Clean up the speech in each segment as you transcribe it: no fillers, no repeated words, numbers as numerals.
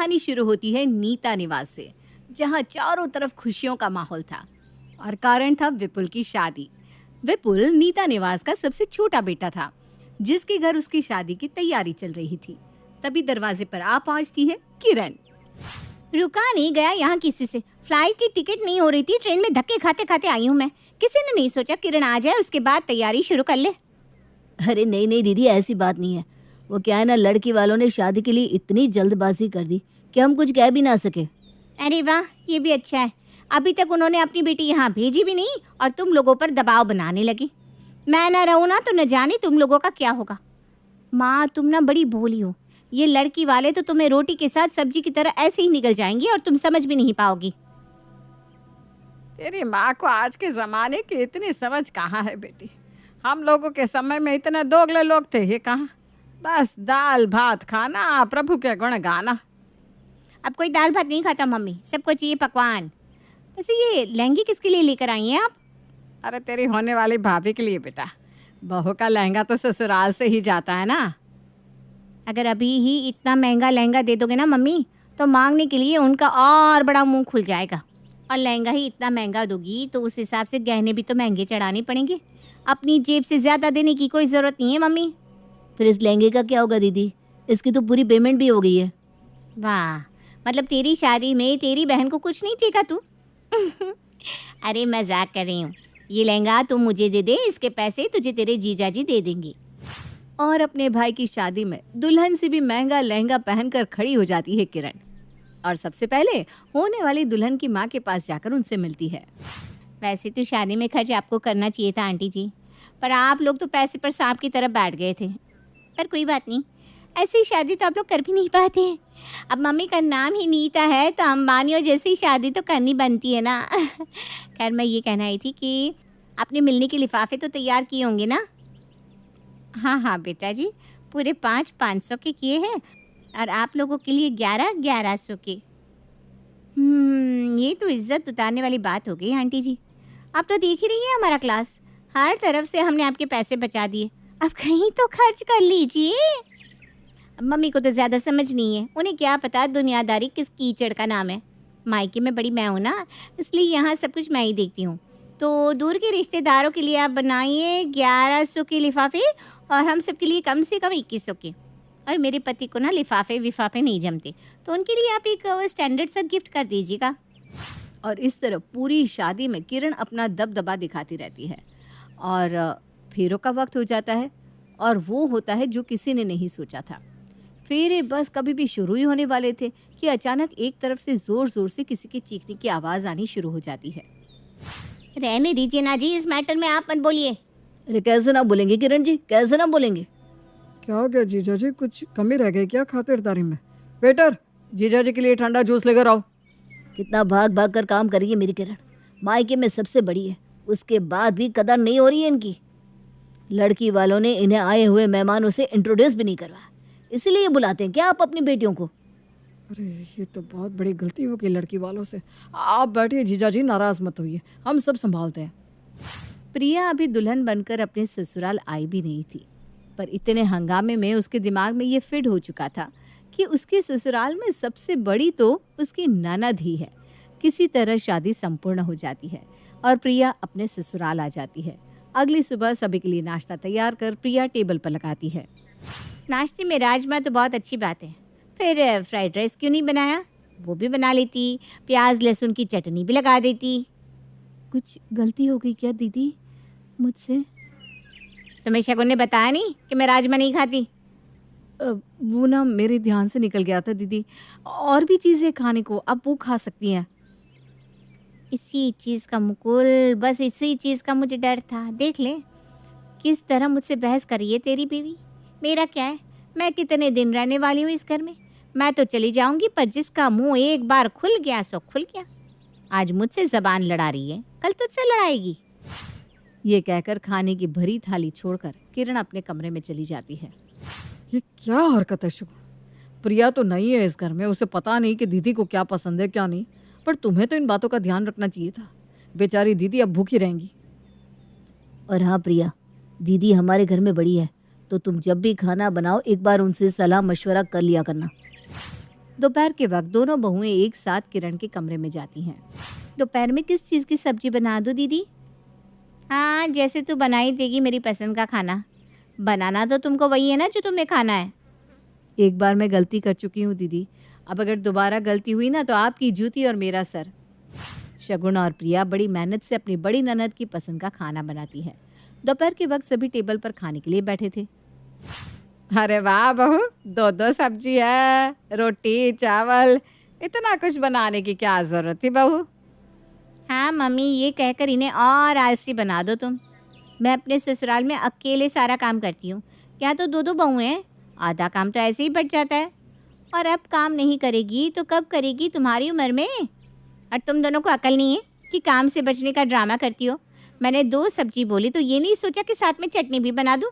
कहानी शुरू होती है नीता निवास से, जहाँ चारों तरफ खुशियों का माहौल था और कारण था विपुल की शादी। विपुल नीता निवास का सबसे छोटा बेटा था, जिसके घर उसकी शादी की तैयारी चल रही थी। तभी दरवाजे पर आ पहुंचती है किरण। रुका नहीं गया यहाँ किसी से। फ्लाइट की टिकट नहीं हो रही थी, ट्रेन में धक्के खाते खाते आई हूँ मैं। किसी ने नहीं सोचा किरण आ जाए, उसके बाद तैयारी शुरू कर ले। अरे नहीं नहीं दीदी, ऐसी बात नहीं है। वो क्या है ना, लड़की वालों ने शादी के लिए इतनी जल्दबाजी कर दी कि हम कुछ कह भी ना सके। अरे वाह, ये भी अच्छा है। अभी तक उन्होंने अपनी बेटी यहाँ भेजी भी नहीं और तुम लोगों पर दबाव बनाने लगी। मैं ना रहूँ ना तो न जाने तुम लोगों का क्या होगा। माँ, तुम ना बड़ी भोली हो। ये लड़की वाले तो तुम्हें रोटी के साथ सब्जी की तरह ऐसे ही निकल जाएंगी और तुम समझ भी नहीं पाओगी। तेरी माँ को आज के ज़माने की इतनी समझ कहाँ है बेटी। हम लोगों के समय में इतने दोगले लोग थे, ये कहाँ। बस दाल भात खाना, प्रभु के गुण गाना। अब कोई दाल भात नहीं खाता मम्मी, सबको चाहिए पकवान। वैसे ये लहंगे किसके लिए लेकर आई हैं आप? अरे तेरी होने वाली भाभी के लिए बेटा। बहू का लहंगा तो ससुराल से ही जाता है ना। अगर अभी ही इतना महंगा लहंगा दे दोगे ना मम्मी, तो मांगने के लिए उनका और बड़ा मुंह खुल जाएगा। और लहंगा ही इतना महंगा दोगी तो उस हिसाब से गहने भी तो महंगे चढ़ाने पड़ेंगे। अपनी जेब से ज़्यादा देने की कोई ज़रूरत नहीं है मम्मी। फिर इस लहंगे का क्या होगा दीदी? इसकी तो पूरी पेमेंट भी हो गई है। वाह, मतलब तेरी शादी में तेरी बहन को कुछ नहीं देगा तू? अरे मजाक कर रही हूँ। ये लहंगा तुम मुझे दे दे, इसके पैसे तुझे तेरे जीजा जी दे देंगे। और अपने भाई की शादी में दुल्हन से भी महंगा लहंगा पहनकर खड़ी हो जाती है किरण और सबसे पहले होने वाली दुल्हन की माँ के पास जाकर उनसे मिलती है। वैसे तो शादी में खर्च आपको करना चाहिए था आंटी जी, पर आप लोग तो पैसे पर सांप की तरफ बैठ गए थे। पर कोई बात नहीं, ऐसी शादी तो आप लोग कर भी नहीं पाते हैं। अब मम्मी का नाम ही नीता है तो अंबानियों जैसी शादी तो करनी बनती है ना। खैर, मैं ये कहना ही थी कि आपने मिलने के लिफाफे तो तैयार किए होंगे ना? हाँ हाँ बेटा जी, पूरे 500 के किए हैं और आप लोगों के लिए 1100 के। ये तो इज्जत उतारने वाली बात हो गई आंटी जी। आप तो देख ही रही हैं हमारा क्लास, हर तरफ से हमने आपके पैसे बचा दिए। अब कहीं तो खर्च कर लीजिए। मम्मी को तो ज़्यादा समझ नहीं है, उन्हें क्या पता दुनियादारी किस कीचड़ का नाम है। मायके में बड़ी मैं हूँ ना, इसलिए यहाँ सब कुछ मैं ही देखती हूँ। तो दूर के रिश्तेदारों के लिए आप बनाइए 1100 के लिफाफे और हम सब के लिए कम से कम 2100 के। और मेरे पति को ना लिफाफे विफाफे नहीं जमते, तो उनके लिए आप एक स्टैंडर्ड सा गिफ्ट कर दीजिएगा। और इस तरह पूरी शादी में किरण अपना दबदबा दिखाती रहती है और फेरों का वक्त हो जाता है और वो होता है जो किसी ने नहीं सोचा था। फेरे बस कभी भी शुरू ही होने वाले थे कि अचानक एक तरफ से जोर जोर से किसी के चीखने की आवाज़ आनी शुरू हो जाती है। रहने दीजिए ना जी, इस मैटर में आप मत बोलिए। अरे कैसे ना बोलेंगे किरण जी, कैसे ना बोलेंगे। क्या हो गया जीजा जी, कुछ कमी रह गई क्या खातिरदारी में? वेटर, जीजा जी के लिए ठंडा जूस लेकर आओ। कितना भाग भाग कर काम कर रही है मेरी किरण। मायके में सबसे बड़ी है, उसके बाद भी कदर नहीं हो रही है इनकी। लड़की वालों ने इन्हें आए हुए मेहमानों से इंट्रोड्यूस भी नहीं करवाया, इसीलिए बुलाते हैं क्या आप अपनी बेटियों को? अरे ये तो बहुत बड़ी गलती हो गई लड़की वालों से। आप बैठिए जीजा जी, नाराज मत होइए, हम सब संभालते हैं। प्रिया अभी दुल्हन बनकर अपने ससुराल आई भी नहीं थी, पर इतने हंगामे में उसके दिमाग में ये फिट हो चुका था कि उसके ससुराल में सबसे बड़ी तो उसकी ननद ही है। किसी तरह शादी संपूर्ण हो जाती है और प्रिया अपने ससुराल आ जाती है। अगली सुबह सभी के लिए नाश्ता तैयार कर प्रिया टेबल पर लगाती है। नाश्ते में राजमा तो बहुत अच्छी बात है, फिर फ्राइड राइस क्यों नहीं बनाया? वो भी बना लेती, प्याज लहसुन की चटनी भी लगा देती। कुछ गलती हो गई क्या दीदी मुझसे? तुम्हें शगुन ने बताया नहीं कि मैं राजमा नहीं खाती? वो ना मेरे ध्यान से निकल गया था दीदी, और भी चीज़ें खाने को, आप वो खा सकती हैं। इसी चीज़ का मुकुल, बस इसी चीज़ का मुझे डर था। देख ले किस तरह मुझसे बहस कर रही है तेरी बीवी। मेरा क्या है, मैं कितने दिन रहने वाली हूँ इस घर में। मैं तो चली जाऊंगी, पर जिसका मुंह एक बार खुल गया सो खुल गया। आज मुझसे जबान लड़ा रही है, कल तुझसे लड़ाएगी। ये कहकर खाने की भरी थाली छोड़कर किरण अपने कमरे में चली जाती है। ये क्या हरकत है शुभ? प्रिया तो नहीं है इस घर में, उसे पता नहीं कि दीदी को क्या पसंद है क्या नहीं, पर तुम्हें तो इन बातों का ध्यान रखना चाहिए था। बेचारी दीदी अब भूखी रहेंगी। और हाँ प्रिया, दीदी हमारे घर में बड़ी है, तो तुम जब भी खाना बनाओ एक बार उनसे सलाह मशवरा कर लिया करना। दोपहर के वक्त दोनों बहुएं एक साथ किरण के कमरे में जाती हैं। दोपहर में किस चीज़ की सब्जी बना दूँ दीदी? हाँ, जैसे तू बनाई देगी मेरी पसंद का खाना। बनाना तो तुमको वही है ना जो तुम्हें खाना है। एक बार मैं गलती कर चुकी हूँ दीदी, अब अगर दोबारा गलती हुई ना तो आपकी जूती और मेरा सर। शगुन और प्रिया बड़ी मेहनत से अपनी बड़ी ननद की पसंद का खाना बनाती है। दोपहर के वक्त सभी टेबल पर खाने के लिए बैठे थे। अरे वाह बहू, दो दो सब्जी है, रोटी चावल, इतना कुछ बनाने की क्या जरूरत थी बहू? हाँ मम्मी, ये कहकर इन्हें और आलसी बना दो तुम। मैं अपने ससुराल में अकेले सारा काम करती हूँ, यहाँ तो दो दो बहुएं हैं, आधा काम तो ऐसे ही बढ़ जाता है। और अब काम नहीं करेगी तो कब करेगी तुम्हारी उम्र में? और तुम दोनों को अकल नहीं है कि काम से बचने का ड्रामा करती हो। मैंने 2 सब्जी बोली तो ये नहीं सोचा कि साथ में चटनी भी बना दूँ।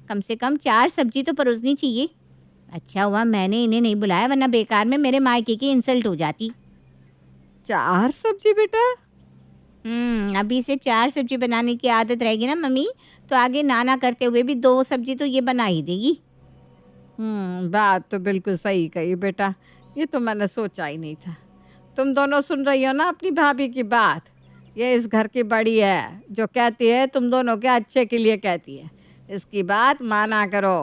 कम से कम 4 सब्जी तो परोसनी चाहिए। अच्छा हुआ मैंने इन्हें नहीं बुलाया, वरना बेकार में मेरे मायके की इंसल्ट हो जाती। 4 सब्जी बेटा? अभी से 4 सब्जी बनाने की आदत रहेगी ना मम्मी, तो आगे नाना करते हुए भी 2 सब्जी तो ये बना ही देगी। बात तो बिल्कुल सही कही बेटा, ये तो मैंने सोचा ही नहीं था। तुम दोनों सुन रही हो ना अपनी भाभी की बात? ये इस घर की बड़ी है, जो कहती है तुम दोनों के अच्छे के लिए कहती है, इसकी बात माना करो।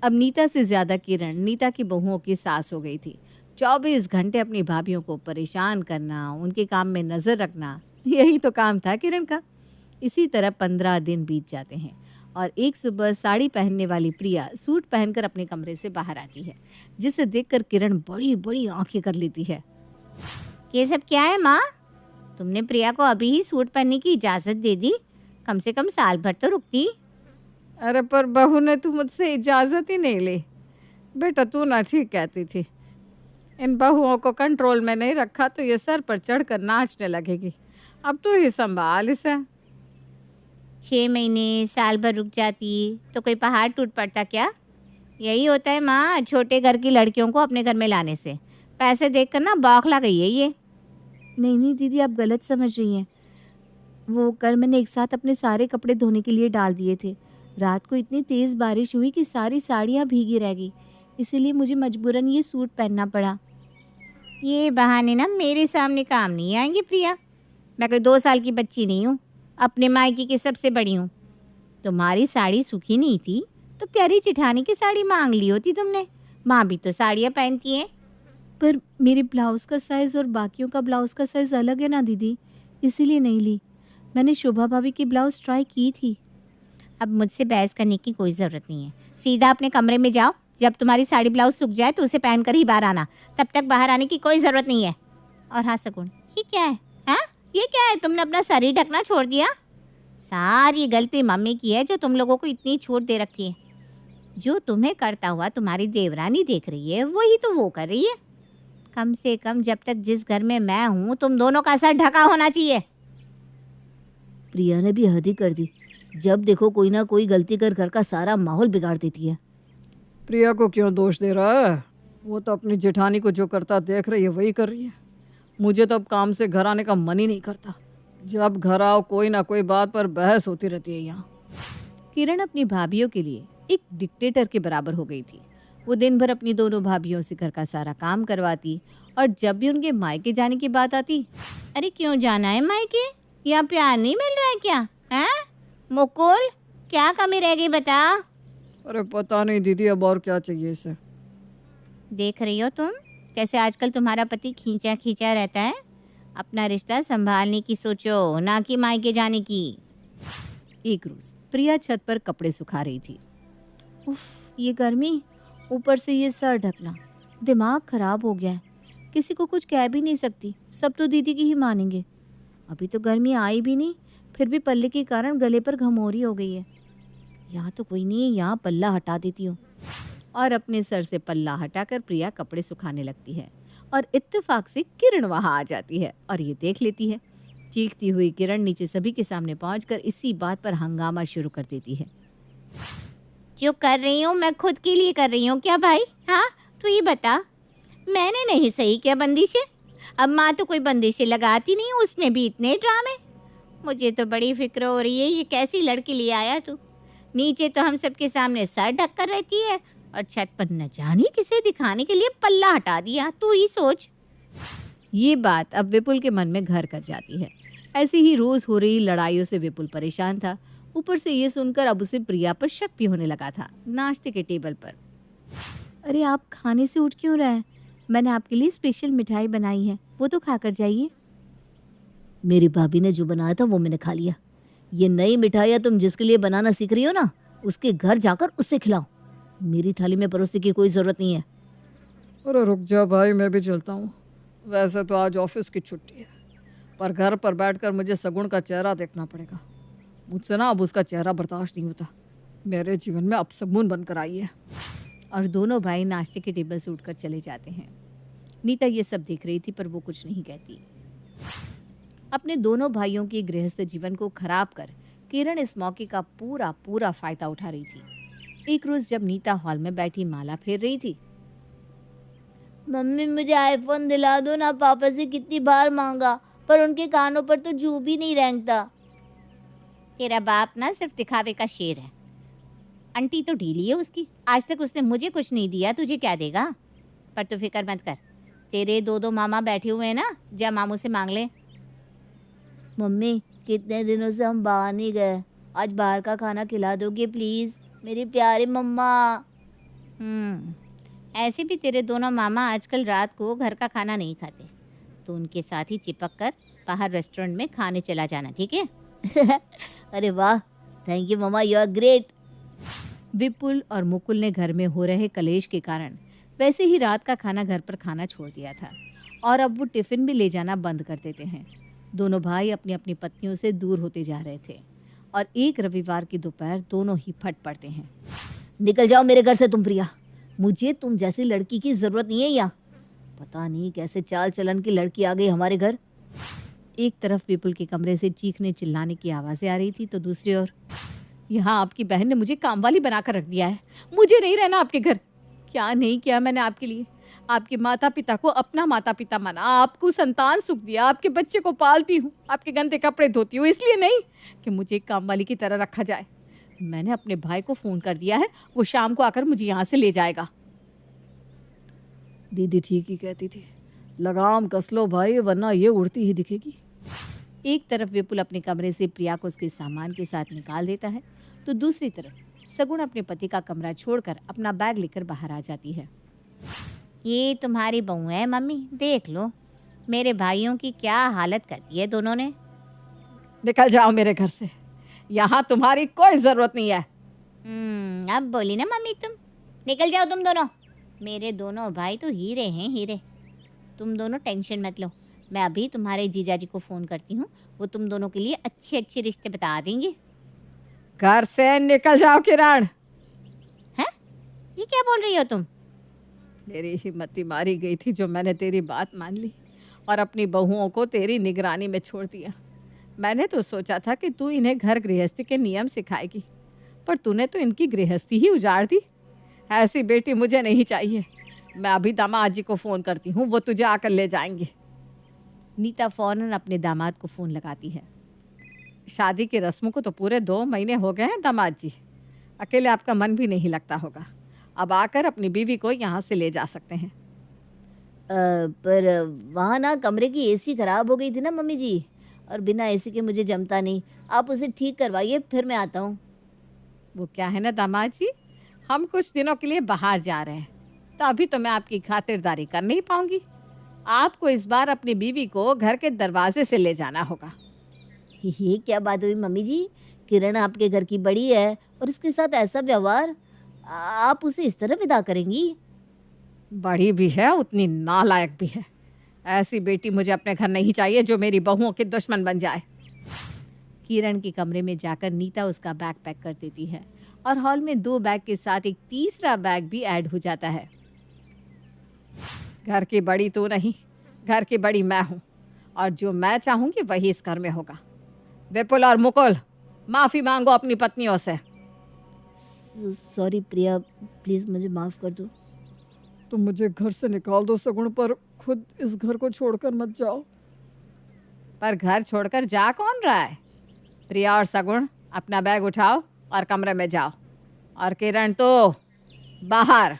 अब नीता से ज़्यादा किरण नीता की बहुओं की सास हो गई थी। 24 घंटे अपनी भाभियों को परेशान करना, उनके काम में नज़र रखना, यही तो काम था किरण का। इसी तरह 15 दिन बीत जाते हैं और एक सुबह साड़ी पहनने वाली प्रिया सूट पहनकर अपने कमरे से बाहर आती है, जिसे देखकर किरण बड़ी बड़ी आंखें कर लेती है। ये सब क्या है माँ? तुमने प्रिया को अभी ही सूट पहनने की इजाज़त दे दी, कम से कम साल भर तो रुकती। अरे पर बहू ने तो मुझसे इजाज़त ही नहीं ली। बेटा तू ना ठीक कहती थी, इन बहुओं को कंट्रोल में नहीं रखा तो ये सर पर चढ़कर नाचने लगेगी। अब तू ही संभाल इसे। 6 महीने साल भर रुक जाती तो कोई पहाड़ टूट पड़ता क्या? यही होता है माँ छोटे घर की लड़कियों को अपने घर में लाने से। पैसे देखकर ना बौखला गई है ये। नहीं दीदी, आप गलत समझ रही हैं। वो कल मैंने एक साथ अपने सारे कपड़े धोने के लिए डाल दिए थे। रात को इतनी तेज़ बारिश हुई कि सारी साड़ियाँ भीगी रह गई, इसीलिए मुझे मजबूरन ये सूट पहनना पड़ा। ये बहाने ना मेरे सामने काम नहीं आएंगे प्रिया। मैं कोई 2 साल की बच्ची नहीं हूँ, अपने मायके की सबसे बड़ी हूँ। तुम्हारी साड़ी सूखी नहीं थी तो प्यारी चिठानी की साड़ी मांग ली होती तुमने। माँ भी तो साड़ियाँ पहनती हैं। पर मेरे ब्लाउज़ का साइज़ और बाकियों का ब्लाउज़ का साइज़ अलग है ना दीदी, इसीलिए नहीं ली। मैंने शोभा भाभी की ब्लाउज़ ट्राई की थी। अब मुझसे बहस करने की कोई ज़रूरत नहीं है, सीधा अपने कमरे में जाओ। जब तुम्हारी साड़ी ब्लाउज सूख जाए तो उसे पहनकर ही बाहर आना, तब तक बाहर आने की कोई ज़रूरत नहीं है। और हाँ सगुन, ये क्या है? हाँ ये क्या है? तुमने अपना सर ही ढकना छोड़ दिया। सारी गलती मम्मी की है जो तुम लोगों को इतनी छूट दे रखी है। जो तुम्हें करता हुआ तुम्हारी देवरानी देख रही है वही तो वो कर रही है। कम से कम जब तक जिस घर में मैं हूँ तुम दोनों का सर ढका होना चाहिए। प्रिया ने भी हद ही कर दी, जब देखो कोई ना कोई गलती कर घर का सारा माहौल बिगाड़ देती है। प्रिया को क्यों दोष दे रहा है? वो तो अपनी जेठानी को जो करता देख रही है वही कर रही है। मुझे तो अब काम से घर आने का मन ही नहीं करता। जब घर आओ कोई ना कोई बात पर बहस होती रहती है यहाँ। किरण अपनी भाभीियों के लिए एक डिक्टेटर के बराबर हो गई थी। वो दिन भर अपनी दोनों भाभीियों से घर का सारा काम करवाती और जब भी उनके मायके जाने की बात आती, अरे क्यों जाना है मायके? यहाँ प्यार नहीं मिल रहा है क्या? हैं मुकुल, क्या कमी रह गई बता। अरे पता नहीं दीदी, अब और क्या चाहिए इसे। देख रही हो तुम कैसे आजकल तुम्हारा पति खींचा खींचा रहता है। अपना रिश्ता संभालने की सोचो, ना कि मायके जाने की। एक रोज प्रिया छत पर कपड़े सुखा रही थी। उफ, ये गर्मी, ऊपर से ये सर ढकना, दिमाग खराब हो गया है। किसी को कुछ कह भी नहीं सकती, सब तो दीदी की ही मानेंगे। अभी तो गर्मी आई भी नहीं, फिर भी पल्ले के कारण गले पर घमौरी हो गई है। यहाँ तो कोई नहीं है, यहाँ पल्ला हटा देती हूँ। और अपने सर से पल्ला हटाकर प्रिया कपड़े सुखाने लगती है और इत्तेफाक से किरण वहाँ आ जाती है और ये देख लेती है। चीखती हुई किरण नीचे सभी के सामने पहुंचकर इसी बात पर हंगामा शुरू कर देती है। जो कर रही हूँ मैं खुद के लिए कर रही हूँ क्या भाई? हाँ तू ये बता, मैंने नहीं सही क्या बंदिशें? अब माँ तो कोई बंदिशें लगाती नहीं, उसमें भी इतने ड्रामे। मुझे तो बड़ी फिक्र हो रही है, ये कैसी लड़की ले आया तू। नीचे तो हम सबके सामने सर ढक कर रहती है, और छत पर न जाने किसे दिखाने के लिए पल्ला हटा दिया। तू ही सोच। ये बात अब विपुल के मन में घर कर जाती है। ऐसी ही रोज हो रही लड़ाइयों से विपुल परेशान था। ऊपर से ये सुनकर अब उसे प्रिया पर शक भी होने लगा था। नाश्ते के टेबल पर, अरे आप खाने से उठ क्यों रहे हैं? मैंने आपके लिए स्पेशल मिठाई बनाई है, वो तो खाकर जाइए। मेरी भाभी ने जो बनाया था वो मैंने खा लिया। ये नई मिठाइयाँ तुम जिसके लिए बनाना सीख रही हो ना, उसके घर जाकर उससे खिलाओ। मेरी थाली में परोसने की कोई ज़रूरत नहीं है। अरे रुक जा भाई, मैं भी चलता हूँ। वैसे तो आज ऑफिस की छुट्टी है, पर घर पर बैठकर मुझे सगुण का चेहरा देखना पड़ेगा। मुझसे ना अब उसका चेहरा बर्दाश्त नहीं होता। मेरे जीवन में अपशगुन बनकर आई है। और दोनों भाई नाश्ते के टेबल से उठकर चले जाते हैं। नीता ये सब देख रही थी पर वो कुछ नहीं कहती। अपने दोनों भाइयों के गृहस्थ जीवन को खराब कर किरण इस मौके का पूरा पूरा फायदा उठा रही थी। एक रोज जब नीता हॉल में बैठी माला फेर रही थी, मम्मी मुझे आईफोन दिला दो ना, पापा से कितनी बार मांगा पर उनके कानों पर तो जू भी नहीं रेंगता। तेरा बाप ना सिर्फ दिखावे का शेर है। आंटी तो ढीली है उसकी, आज तक उसने मुझे कुछ नहीं दिया, तुझे क्या देगा? पर तू फिक्र मत कर, तेरे दो दो मामा बैठे हुए हैं ना, जा मामू से मांग ले। मम्मी कितने दिनों से हम बाहर नहीं गए, आज बाहर का खाना खिला दोगे प्लीज़, मेरी प्यारी मम्मा। ऐसे भी तेरे दोनों मामा आजकल रात को घर का खाना नहीं खाते, तो उनके साथ ही चिपक कर बाहर रेस्टोरेंट में खाने चला जाना, ठीक है? अरे वाह, thank you mamma, you are great. Vipul और मुकुल ने घर में हो रहे कलेश के कारण वैसे ही रात का खाना घर पर खाना छोड़ दिया था और अब वो टिफिन भी ले जाना बंद कर देते हैं। दोनों भाई अपनी अपनी पत्नियों से दूर होते जा रहे थे और एक रविवार की दोपहर दोनों ही फट पड़ते हैं। निकल जाओ मेरे घर से तुम प्रिया, मुझे तुम जैसी लड़की की ज़रूरत नहीं है यहाँ। पता नहीं कैसे चाल चलन की लड़की आ गई हमारे घर। एक तरफ विपुल के कमरे से चीखने चिल्लाने की आवाज़ें आ रही थी तो दूसरी ओर, यहाँ आपकी बहन ने मुझे काम वाली बनाकर रख दिया है, मुझे नहीं रहना आपके घर। क्या नहीं किया मैंने आपके लिए? आपके माता पिता को अपना माता पिता माना, आपको संतान सुख दिया, आपके बच्चे को पालती हूँ, आपके गंदे कपड़े धोती हूँ, इसलिए नहीं कि मुझे एक काम वाली की तरह रखा जाए। मैंने अपने भाई को फ़ोन कर दिया है, वो शाम को आकर मुझे यहाँ से ले जाएगा। दीदी ठीक ही कहती थी, लगाम कस लो भाई वरना ये उड़ती ही दिखेगी। एक तरफ विपुल अपने कमरे से प्रिया को उसके सामान के साथ निकाल देता है तो दूसरी तरफ सगुण अपने पति का कमरा छोड़कर अपना बैग लेकर बाहर आ जाती है। ये तुम्हारी बहू है मम्मी, देख लो मेरे भाइयों की क्या हालत कर दी है दोनों ने। निकल जाओ मेरे घर से, यहाँ तुम्हारी कोई ज़रूरत नहीं है। अब बोली ना मम्मी तुम, निकल जाओ तुम दोनों। मेरे दोनों भाई तो हीरे हैं हीरे, तुम दोनों टेंशन मत लो। मैं अभी तुम्हारे जीजा जी को फ़ोन करती हूँ, वो तुम दोनों के लिए अच्छे अच्छे रिश्ते बता देंगे। घर से निकल जाओ किरण। हैं? ये क्या बोल रही हो तुम? मेरी हिम्मत मारी गई थी जो मैंने तेरी बात मान ली और अपनी बहुओं को तेरी निगरानी में छोड़ दिया। मैंने तो सोचा था कि तू इन्हें घर गृहस्थी के नियम सिखाएगी, पर तूने तो इनकी गृहस्थी ही उजाड़ दी। ऐसी बेटी मुझे नहीं चाहिए। मैं अभी दामाद जी को फ़ोन करती हूँ, वो तुझे आकर ले जाएंगे। नीता फौरन अपने दामाद को फ़ोन लगाती है। शादी की रस्मों को तो पूरे 2 महीने हो गए हैं दामाद जी, अकेले आपका मन भी नहीं लगता होगा। अब आकर अपनी बीवी को यहाँ से ले जा सकते हैं। पर वहाँ ना कमरे की एसी खराब हो गई थी ना मम्मी जी, और बिना एसी के मुझे जमता नहीं। आप उसे ठीक करवाइए, फिर मैं आता हूँ। वो क्या है ना दामाद जी, हम कुछ दिनों के लिए बाहर जा रहे हैं, तो अभी तो मैं आपकी खातिरदारी कर नहीं पाऊंगी। आपको इस बार अपनी बीवी को घर के दरवाजे से ले जाना होगा। ये क्या बात हुई मम्मी जी? किरण आपके घर की बड़ी है और इसके साथ ऐसा व्यवहार, आप उसे इस तरह विदा करेंगी? बड़ी भी है उतनी नालायक भी है। ऐसी बेटी मुझे अपने घर नहीं चाहिए जो मेरी बहुओं के दुश्मन बन जाए। किरण के कमरे में जाकर नीता उसका बैग पैक कर देती है और हॉल में 2 बैग के साथ एक तीसरा बैग भी ऐड हो जाता है। घर की बड़ी तू नहीं, घर की बड़ी मैं हूँ और जो मैं चाहूँगी वही इस घर में होगा। विपुल और मुकुल, माफ़ी मांगो अपनी पत्नियों से। सॉरी प्रिया, प्लीज़ मुझे माफ़ कर दो। तुम मुझे घर से निकाल दो सगुण, पर खुद इस घर को छोड़कर मत जाओ। पर घर छोड़कर जा कौन रहा है? प्रिया और सगुण अपना बैग उठाओ और कमरे में जाओ। और किरण तो बाहर।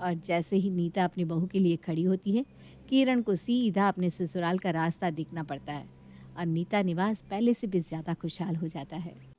और जैसे ही नीता अपनी बहू के लिए खड़ी होती है, किरण को सीधा अपने ससुराल का रास्ता दिखना पड़ता है और नीता निवास पहले से भी ज्यादा खुशहाल हो जाता है।